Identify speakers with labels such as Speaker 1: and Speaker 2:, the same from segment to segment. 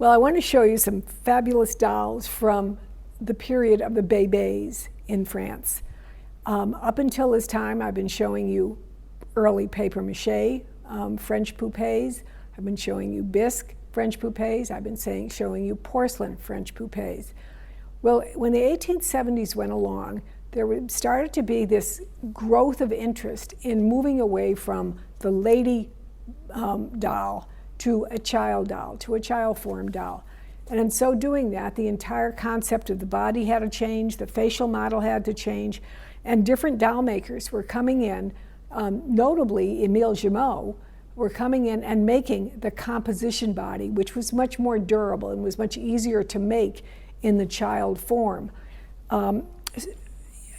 Speaker 1: Well, I want to show you some fabulous dolls from the period of the Bébés in France. Up until this time, I've been showing you early papier-mâché French poupées. I've been showing you bisque French poupées. I've been showing you porcelain French poupées. Well, when the 1870s went along, there started to be this growth of interest in moving away from the lady doll to a child doll, to a child-form doll. And in so doing that, the entire concept of the body had to change, the facial model had to change, and different doll makers were coming in, notably Emile Gimot, were coming in and making the composition body, which was much more durable and was much easier to make in the child form.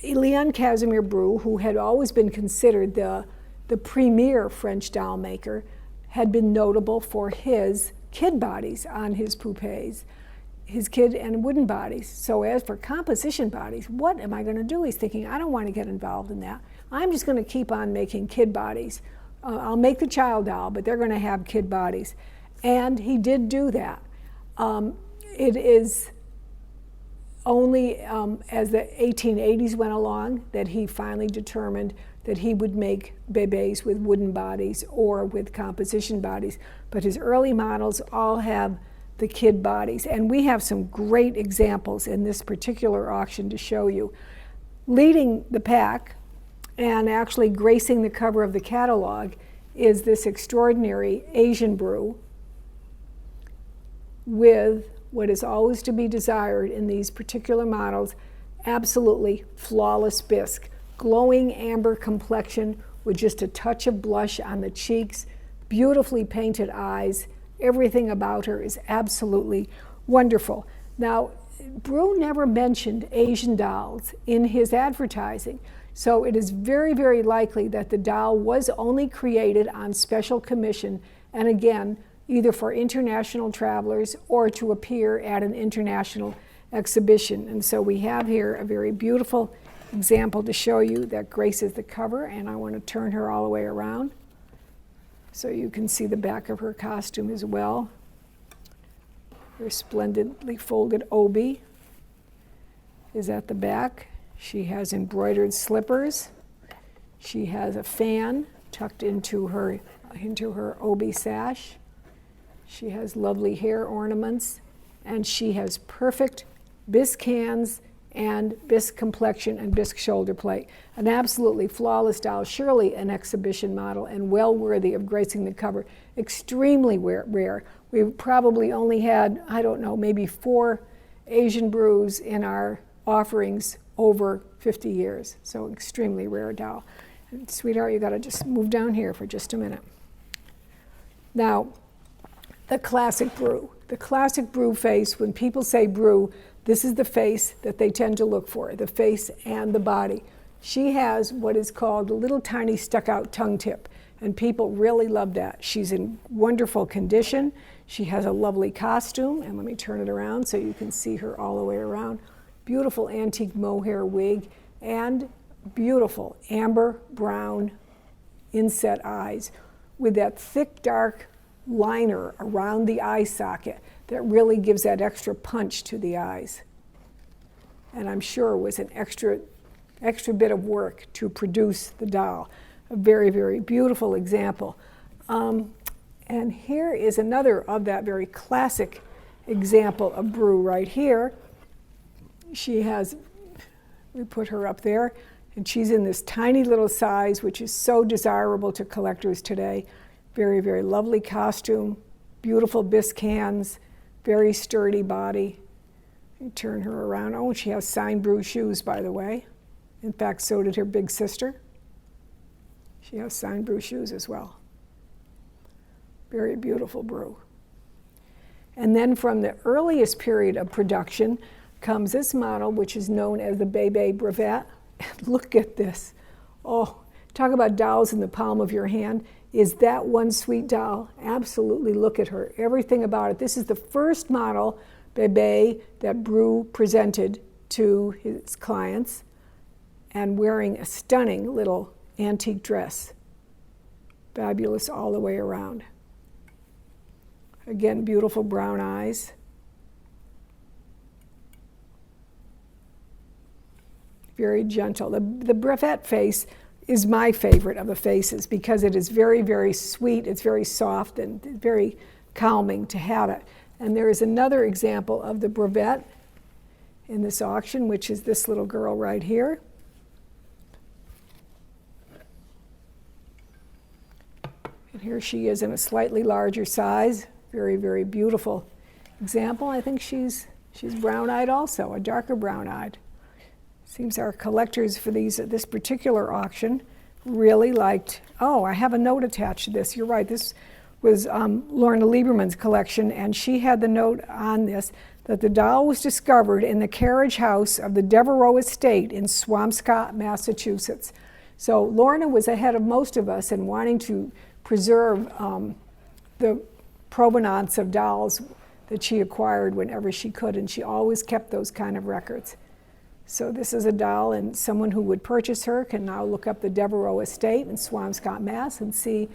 Speaker 1: Leon Casimir Bru, who had always been considered the premier French doll maker, had been notable for his kid bodies on his poupées, his kid and wooden bodies. So as for composition bodies, what am I going to do? He's thinking, I don't want to get involved in that. I'm just going to keep on making kid bodies. I'll make the child doll, but they're going to have kid bodies. And he did do that. It is only as the 1880s went along that he finally determined that he would make bébés with wooden bodies or with composition bodies. But his early models all have the kid bodies. And we have some great examples in this particular auction to show you. Leading the pack and actually gracing the cover of the catalog is this extraordinary Asian Bru with what is always to be desired in these particular models, absolutely flawless bisque. Glowing amber complexion with just a touch of blush on the cheeks, beautifully painted eyes. Everything about her is absolutely wonderful. Now, Bru never mentioned Asian dolls in his advertising, so it is very, very likely that the doll was only created on special commission, and again, either for international travelers or to appear at an international exhibition. And so we have here a very beautiful example to show you that graces the cover, and I want to turn her all the way around so you can see the back of her costume as well. Her splendidly folded obi is at the back. She has embroidered slippers. She has a fan tucked into her obi sash. She has lovely hair ornaments, and she has perfect bisque hands and bisque complexion and bisque shoulder plate. An absolutely flawless doll, surely an exhibition model and well worthy of gracing the cover. Extremely rare. We've probably only had, I don't know, maybe 4 Asian Brus in our offerings over 50 years. So extremely rare doll. And sweetheart, you gotta just move down here for just a minute. Now, the classic Bru. The classic Bru face, when people say Bru, this is the face that they tend to look for, the face and the body. She has what is called a little tiny stuck-out tongue tip, and people really love that. She's in wonderful condition. She has a lovely costume, and let me turn it around so you can see her all the way around. Beautiful antique mohair wig and beautiful amber brown inset eyes with that thick, dark liner around the eye socket that really gives that extra punch to the eyes. And I'm sure it was an extra bit of work to produce the doll. A very, very beautiful example. And here is another of that very classic example of Bru right here. She has, we put her up there, and she's in this tiny little size, which is so desirable to collectors today. Very, very lovely costume, beautiful bisque hands, very sturdy body. You turn her around. Oh, she has signed Bru shoes, by the way. In fact, so did her big sister. She has signed Bru shoes as well. Very beautiful Bru. And then from the earliest period of production comes this model, which is known as the Bébé Brevet. Look at this. Oh, talk about dolls in the palm of your hand. Is that one sweet doll? Absolutely, look at her. Everything about it. This is the first model, Bébé, that Bru presented to his clients, and wearing a stunning little antique dress. Fabulous all the way around. Again, beautiful brown eyes. Very gentle. The Brevet face is my favorite of the faces because it is very, very sweet. It's very soft and very calming to have it. And there is another example of the Brevet in this auction, which is this little girl right here. And here she is in a slightly larger size. Very, very beautiful example. I think she's brown-eyed also, a darker brown-eyed. Seems our collectors for this particular auction really liked. Oh, I have a note attached to this. You're right. This was Lorna Lieberman's collection, and she had the note on this that the doll was discovered in the carriage house of the Devereaux estate in Swampscott, Massachusetts. So Lorna was ahead of most of us in wanting to preserve the provenance of dolls that she acquired whenever she could, and she always kept those kind of records. So this is a doll, and someone who would purchase her can now look up the Devereaux estate in Swampscott, Mass. and see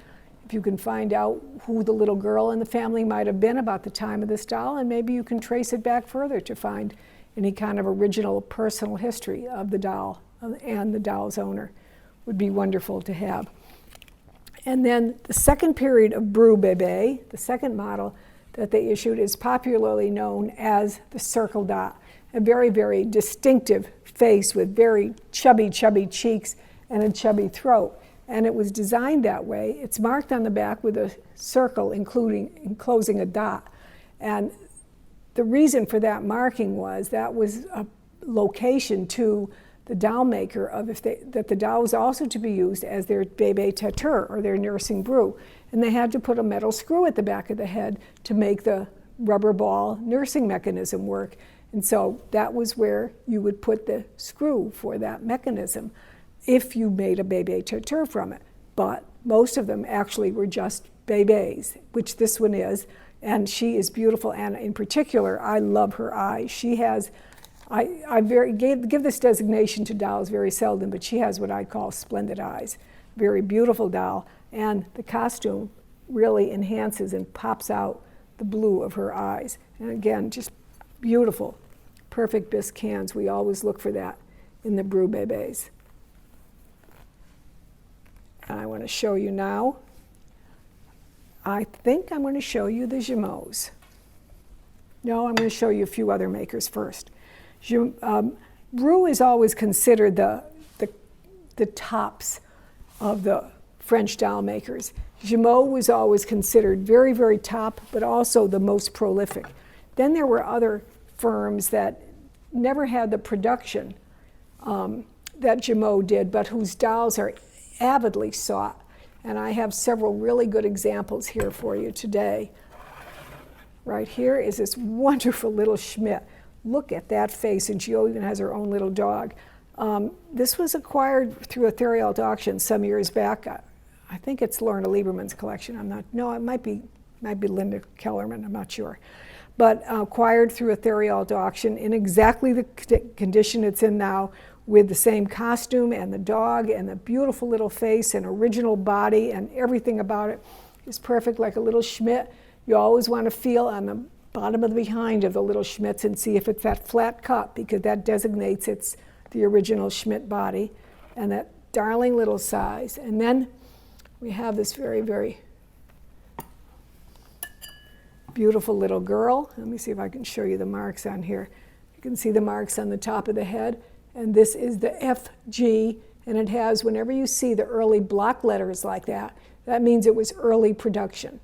Speaker 1: if you can find out who the little girl in the family might have been about the time of this doll, and maybe you can trace it back further to find any kind of original personal history of the doll and the doll's owner. Would be wonderful to have. And then the second period of Bébés, the second model that they issued, is popularly known as the circle dot. A very, very distinctive face with very chubby cheeks and a chubby throat. And it was designed that way. It's marked on the back with a circle enclosing a dot. And the reason for that marking was that was a location to the doll maker of that the doll was also to be used as their bébé têteur, or their nursing brew. And they had to put a metal screw at the back of the head to make the rubber ball nursing mechanism work. And so that was where you would put the screw for that mechanism if you made a bébé têteur from it. But most of them actually were just bébés, which this one is. And she is beautiful. And in particular, I love her eyes. She has, give this designation to dolls very seldom, but she has what I call splendid eyes. Very beautiful doll. And the costume really enhances and pops out the blue of her eyes. And again, just beautiful, perfect bisque hands. We always look for that in the Brew Bébés. And I want to show you now, I think I'm going to show you the Jumeaux. No, I'm going to show you a few other makers first. Brew is always considered the tops of the French doll makers. Jumeaux was always considered very, very top, but also the most prolific. Then there were other firms that never had the production that Jumeaux did, but whose dolls are avidly sought. And I have several really good examples here for you today. Right here is this wonderful little Schmidt. Look at that face, and she even has her own little dog. This was acquired through a Theriault auction some years back. I think it's Lorna Lieberman's collection. It might be Linda Kellerman, I'm not sure. But acquired through a Theriault auction in exactly the condition it's in now, with the same costume and the dog and the beautiful little face and original body, and everything about it is perfect, like a little Schmidt. You always want to feel on the bottom of the behind of the little Schmidts and see if it's that flat cup, because that designates it's the original Schmidt body, and that darling little size. And then we have this very, very beautiful little girl. Let me see if I can show you the marks on here. You can see the marks on the top of the head. And this is the FG, and it has, whenever you see the early block letters like that, that means it was early production.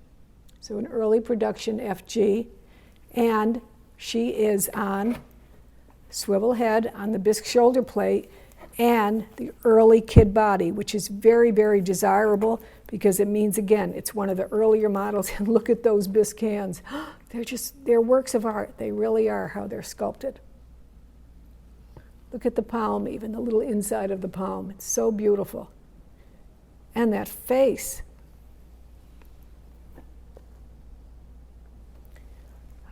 Speaker 1: So an early production FG. And she is on swivel head, on the bisque shoulder plate, and the early kid body, which is very, very desirable, because it means, again, it's one of the earlier models. And look at those bisque hands. They're works of art. They really are, how they're sculpted. Look at the palm, even the little inside of the palm. It's so beautiful. And that face.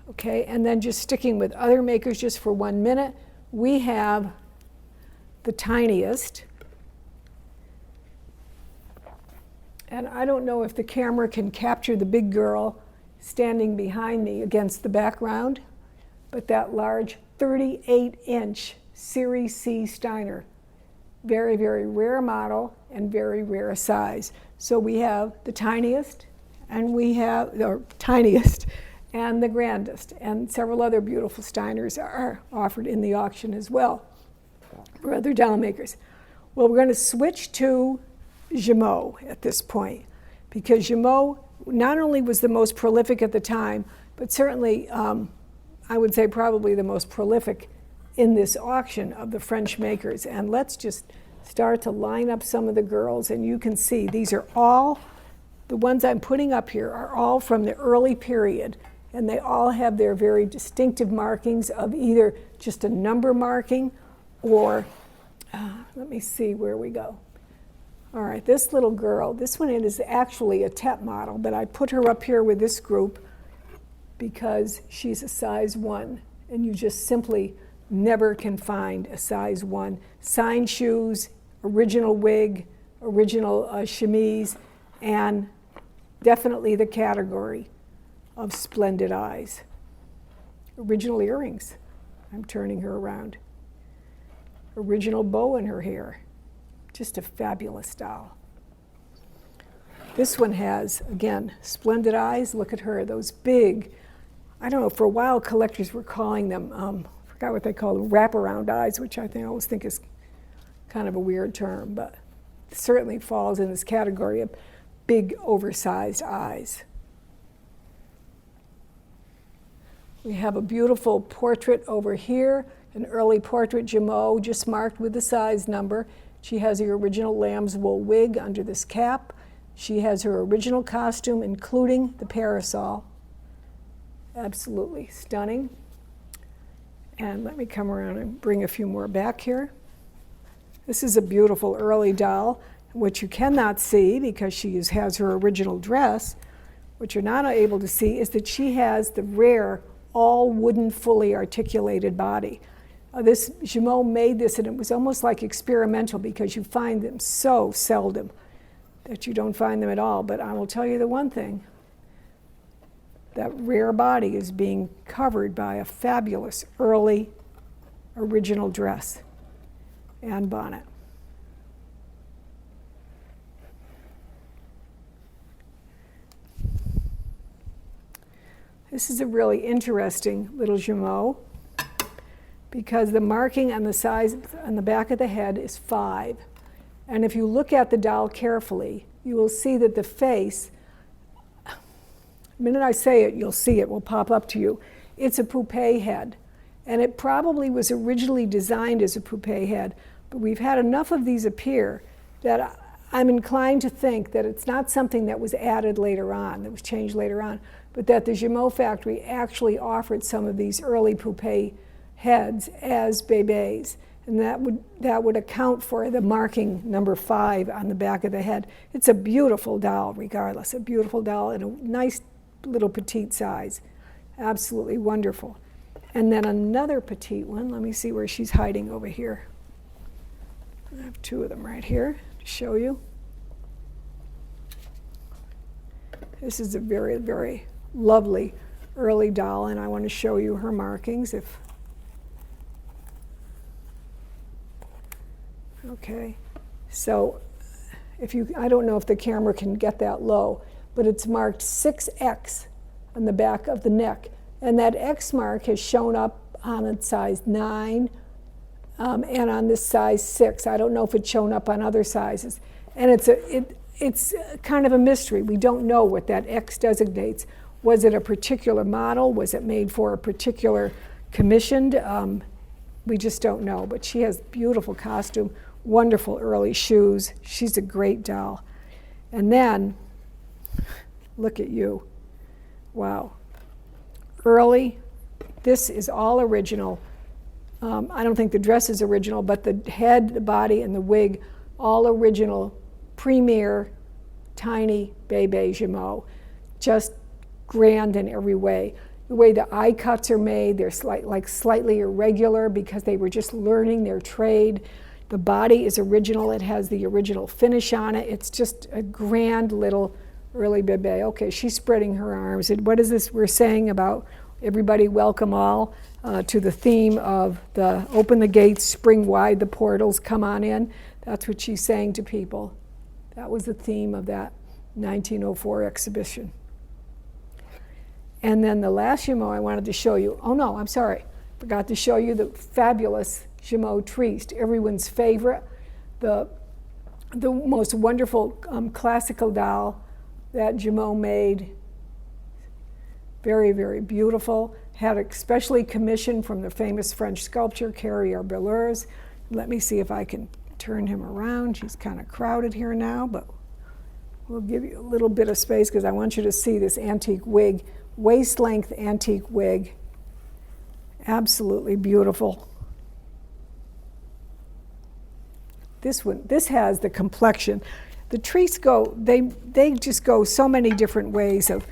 Speaker 1: Okay, and then just sticking with other makers just for 1 minute, we have the tiniest. And I don't know if the camera can capture the big girl standing behind me against the background, but that large 38-inch Series C Steiner. Very, very rare model and very rare size. So we have the tiniest, and we have the tiniest and the grandest, and several other beautiful Steiners are offered in the auction as well, or other doll makers. Well, we're going to switch to Jumeau at this point, because Jumeau not only was the most prolific at the time, but certainly, I would say probably the most prolific in this auction of the French makers. And let's just start to line up some of the girls, and you can see these are all, the ones I'm putting up here are all from the early period, and they all have their very distinctive markings of either just a number marking or, let me see where we go. All right, this little girl, this one is actually a TEP model, but I put her up here with this group because she's a size 1, and you just simply never can find a size 1. Signed shoes, original wig, original chemise, and definitely the category of splendid eyes. Original earrings. I'm turning her around. Original bow in her hair. Just a fabulous doll. This one has, again, splendid eyes. Look at her, those big, I don't know, for a while collectors were calling them, I forgot what they call them, wraparound eyes, which I always think is kind of a weird term, but it certainly falls in this category of big, oversized eyes. We have a beautiful portrait over here, an early portrait Jumeau, just marked with the size number. She has her original lamb's wool wig under this cap. She has her original costume, including the parasol. Absolutely stunning. And let me come around and bring a few more back here. This is a beautiful early doll. What you cannot see, because she has her original dress, what you're not able to see is that she has the rare all wooden, fully articulated body. This Jumeau made this, and it was almost like experimental, because you find them so seldom that you don't find them at all. But I will tell you the one thing, that rare body is being covered by a fabulous early original dress and bonnet. This is a really interesting little Jumeau, because the marking on the size on the back of the head is 5. And if you look at the doll carefully, you will see that the face, the minute I say it, you'll see it will pop up to you. It's a poupée head, and it probably was originally designed as a poupée head, but we've had enough of these appear that I'm inclined to think that it's not something that was added later on, that was changed later on, but that the Jumeau factory actually offered some of these early poupée heads as bébés, and that would account for the marking number 5 on the back of the head. It's a beautiful doll, regardless, a beautiful doll in a nice little petite size. Absolutely wonderful. And then another petite one. Let me see where she's hiding over here. I have 2 of them right here to show you. This is a very, very lovely early doll, and I want to show you her markings. Okay, so I don't know if the camera can get that low, but it's marked 6X on the back of the neck, and that X mark has shown up on a size 9 and on this size 6. I don't know if it's shown up on other sizes, and it's kind of a mystery. We don't know what that X designates. Was it a particular model? Was it made for a particular commissioned? We just don't know, but she has beautiful costume, wonderful early shoes. She's a great doll. And then, look at you. Wow. Early, this is all original. I don't think the dress is original, but the head, the body, and the wig, all original, premier, tiny bébé Jumeau. Just grand in every way. The way the eye cuts are made, they're slightly irregular because they were just learning their trade. The body is original. It has the original finish on it. It's just a grand little early Bébé. Okay, she's spreading her arms. And what is this we're saying about everybody welcome all to the theme of the open the gates, spring wide the portals, come on in? That's what she's saying to people. That was the theme of that 1904 exhibition. And then the last Jumeau I wanted to show you, oh no, I'm sorry, forgot to show you the fabulous Jumeau Triste, everyone's favorite, the most wonderful classical doll that Jumeau made. Very, very beautiful. Had especially commissioned from the famous French sculptor, Carrier Belleurs. Let me see if I can turn him around. She's kind of crowded here now, but we'll give you a little bit of space because I want you to see this antique wig, waist-length antique wig. Absolutely beautiful. This has the complexion. The Tristes they just go so many different ways of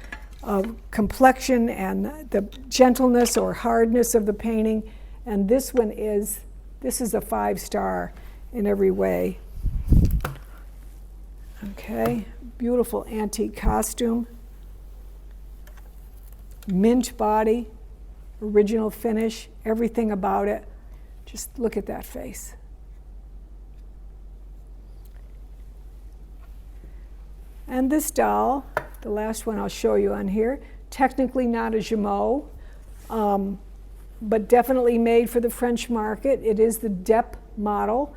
Speaker 1: complexion and the gentleness or hardness of the painting. And this is a 5-star in every way. Okay, beautiful antique costume. Mint body, original finish, everything about it. Just look at that face. And this doll, the last one I'll show you on here, technically not a Jumeau, but definitely made for the French market. It is the DEP model,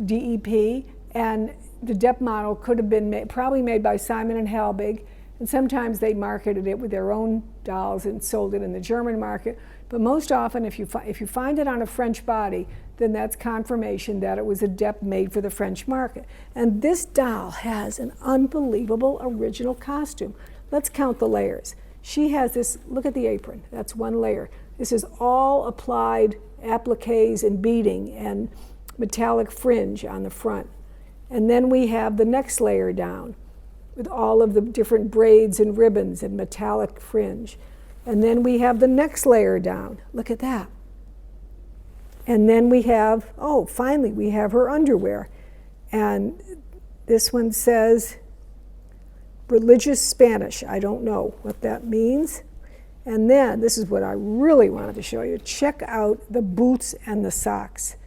Speaker 1: DEP, and the DEP model could have been probably made by Simon and Halbig, and sometimes they marketed it with their own dolls and sold it in the German market. But most often, if you find it on a French body, then that's confirmation that it was a DEP made for the French market. And this doll has an unbelievable original costume. Let's count the layers. She has this, look at the apron, that's one layer. This is all applied appliques and beading and metallic fringe on the front. And then we have the next layer down with all of the different braids and ribbons and metallic fringe. And then we have the next layer down. Look at that. And then we have, oh, finally, we have her underwear. And this one says religious Spanish. I don't know what that means. And then, this is what I really wanted to show you. Check out the boots and the socks.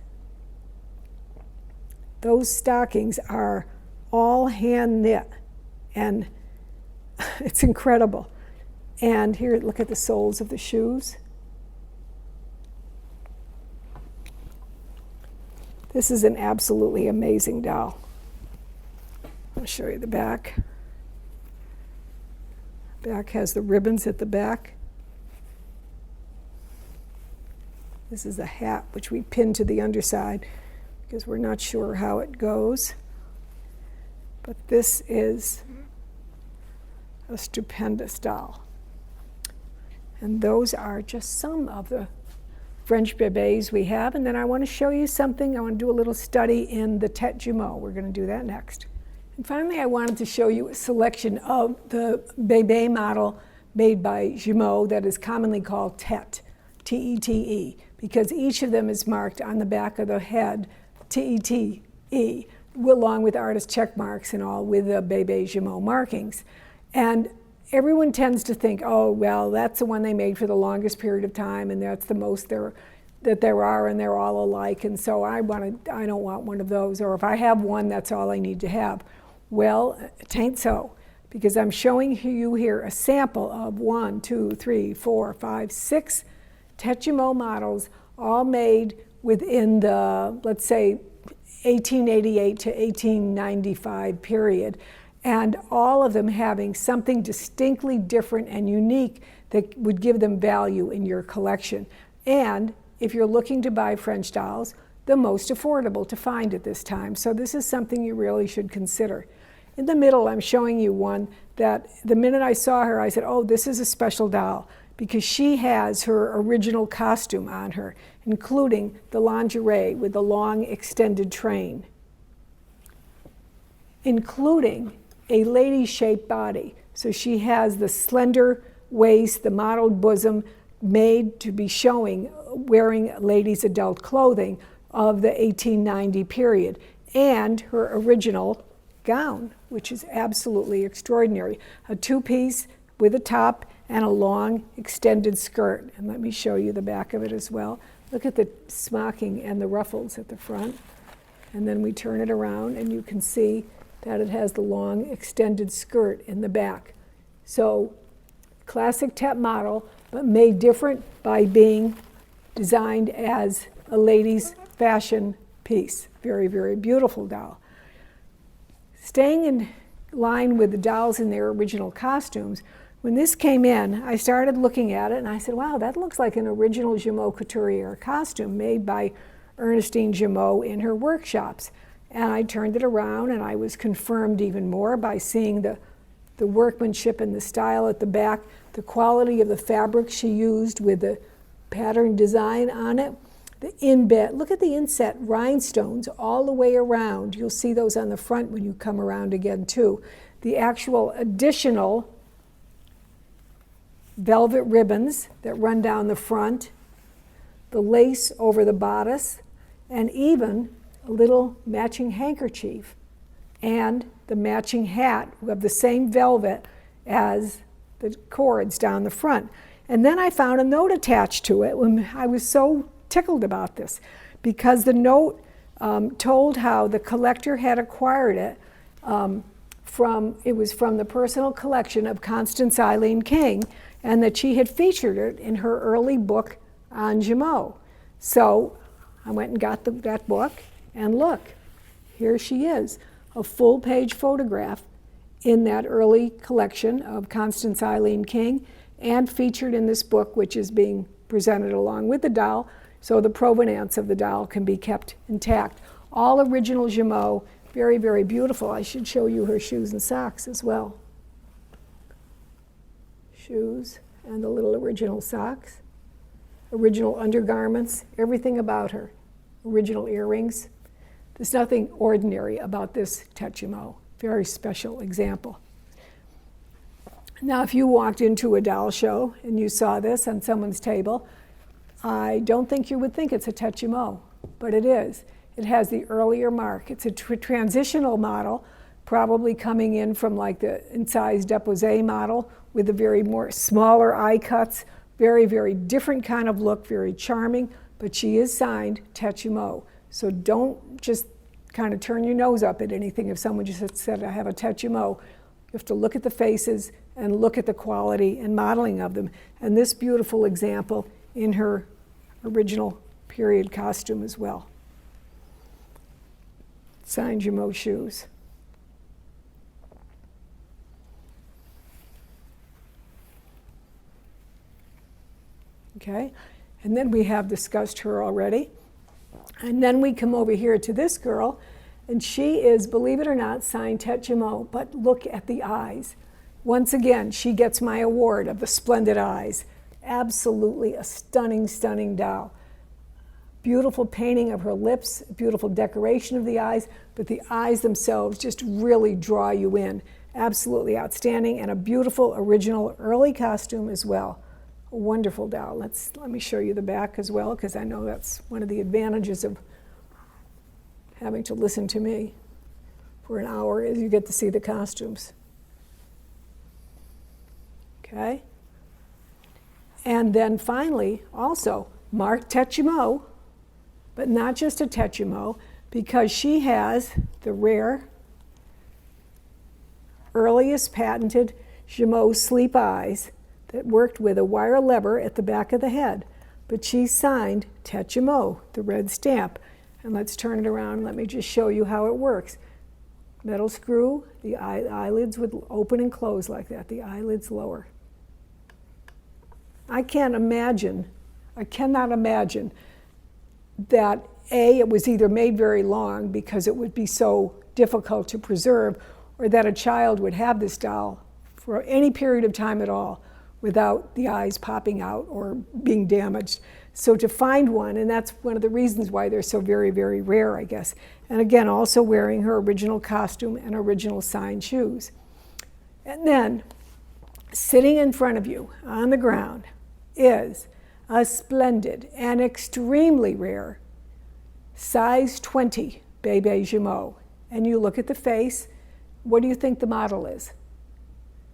Speaker 1: Those stockings are all hand knit. And it's incredible. And here, look at the soles of the shoes. This is an absolutely amazing doll. I'll show you the back. Back has the ribbons at the back. This is a hat which we pin to the underside because we're not sure how it goes. But this is a stupendous doll. And those are just some of the French bébés we have. And then I want to show you something. I want to do a little study in the Tête Jumeau. We're going to do that next. And finally, I wanted to show you a selection of the bébé model made by Jumeau that is commonly called Tête, T-E-T-E, because each of them is marked on the back of the head, T-E-T-E, along with artist check marks and all with the Bébé Jumeau markings. And everyone tends to think, oh, well, that's the one they made for the longest period of time, and that's the most that there are, and they're all alike, and so I don't want one of those, or if I have one, that's all I need to have. Well, it ain't so, because I'm showing you here a sample of 1, 2, 3, 4, 5, 6 Tête Jumeau models, all made within the, let's say, 1888 to 1895 period. And all of them having something distinctly different and unique that would give them value in your collection. And if you're looking to buy French dolls, the most affordable to find at this time. So this is something you really should consider. In the middle, I'm showing you one that the minute I saw her, I said, oh, this is a special doll, because she has her original costume on her, including the lingerie with the long extended train, including a lady-shaped body. So she has the slender waist, the modeled bosom, made to be showing wearing ladies' adult clothing of the 1890 period. And her original gown, which is absolutely extraordinary. A two-piece with a top and a long extended skirt. And let me show you the back of it as well. Look at the smocking and the ruffles at the front. And then we turn it around and you can see that it has the long extended skirt in the back. So classic Tet model, but made different by being designed as a ladies' fashion piece. Very, very beautiful doll. Staying in line with the dolls in their original costumes, when this came in, I started looking at it and I said, wow, that looks like an original Jumeau Couturier costume made by Ernestine Jumeau in her workshops. And I turned it around and I was confirmed even more by seeing the workmanship and the style at the back, the quality of the fabric she used with the pattern design on it. The inbed, look at the inset rhinestones all the way around. You'll see those on the front when you come around again too. The actual additional velvet ribbons that run down the front, the lace over the bodice, and even a little matching handkerchief and the matching hat of the same velvet as the cords down the front. And then I found a note attached to it when I was so tickled about this, because the note told how the collector had acquired it it was from the personal collection of Constance Eileen King, and that she had featured it in her early book on Jumeau. So I went and got that book, and look, here she is, a full-page photograph in that early collection of Constance Eileen King, and featured in this book, which is being presented along with the doll, so the provenance of the doll can be kept intact. All original Jumeau, very, very beautiful. I should show you her shoes and socks as well. Shoes and the little original socks, original undergarments, everything about her, original earrings. There's nothing ordinary about this Tet Jumeau. Very special example. Now, if you walked into a doll show and you saw this on someone's table, I don't think you would think it's a Tet Jumeau, but it is. It has the earlier mark. It's a transitional model, probably coming in from like the incised deposé model with the very more smaller eye cuts, very, very different kind of look, very charming, but she is signed Tet Jumeau. So don't just kind of turn your nose up at anything if someone just said, I have a Tet Jumeau. You have to look at the faces and look at the quality and modeling of them. And this beautiful example in her original period costume as well. Signed Jumeau shoes. Okay, and then we have discussed her already. And then we come over here to this girl, and she is, believe it or not, signed Tet Jumeau, but look at the eyes. Once again, she gets my award of the splendid eyes. Absolutely a stunning, stunning doll. Beautiful painting of her lips, beautiful decoration of the eyes, but the eyes themselves just really draw you in. Absolutely outstanding, and a beautiful original early costume as well. A wonderful doll. Let me show you the back as well, because I know that's one of the advantages of having to listen to me for an hour, is you get to see the costumes. Okay? And then finally, also, marked Tet Jumeau, but not just a Tet Jumeau, because she has the rare, earliest patented Jumeau sleep eyes that worked with a wire lever at the back of the head. But she signed Tet Jumeau, the red stamp. And let's turn it around. Let me just show you how it works. Metal screw, the eyelids would open and close like that, the eyelids lower. I cannot imagine that it was either made very long because it would be so difficult to preserve, or that a child would have this doll for any period of time at all without the eyes popping out or being damaged. So to find one, and that's one of the reasons why they're so very, very rare, I guess. And again, also wearing her original costume and original signed shoes. And then, sitting in front of you on the ground is a splendid and extremely rare size 20 Bébés Jumeau. And you look at the face, What do you think the model is?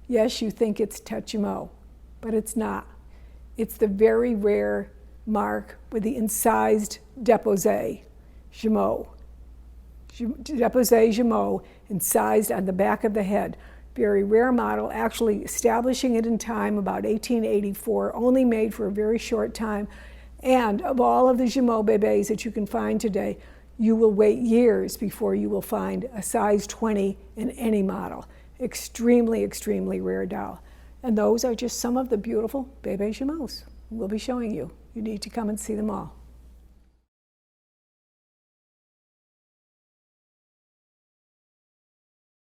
Speaker 1: Yes, you think it's Theriault, but it's not. It's the very rare mark with the incised déposé jumeau. Déposé jumeau, incised on the back of the head. Very rare model, actually establishing it in time about 1884, only made for a very short time. And of all of the jumeau bébés that you can find today, you will wait years before you will find a size 20 in any model. Extremely, extremely rare doll. And those are just some of the beautiful bébé jumeaus we'll be showing you. You need to come and see them all.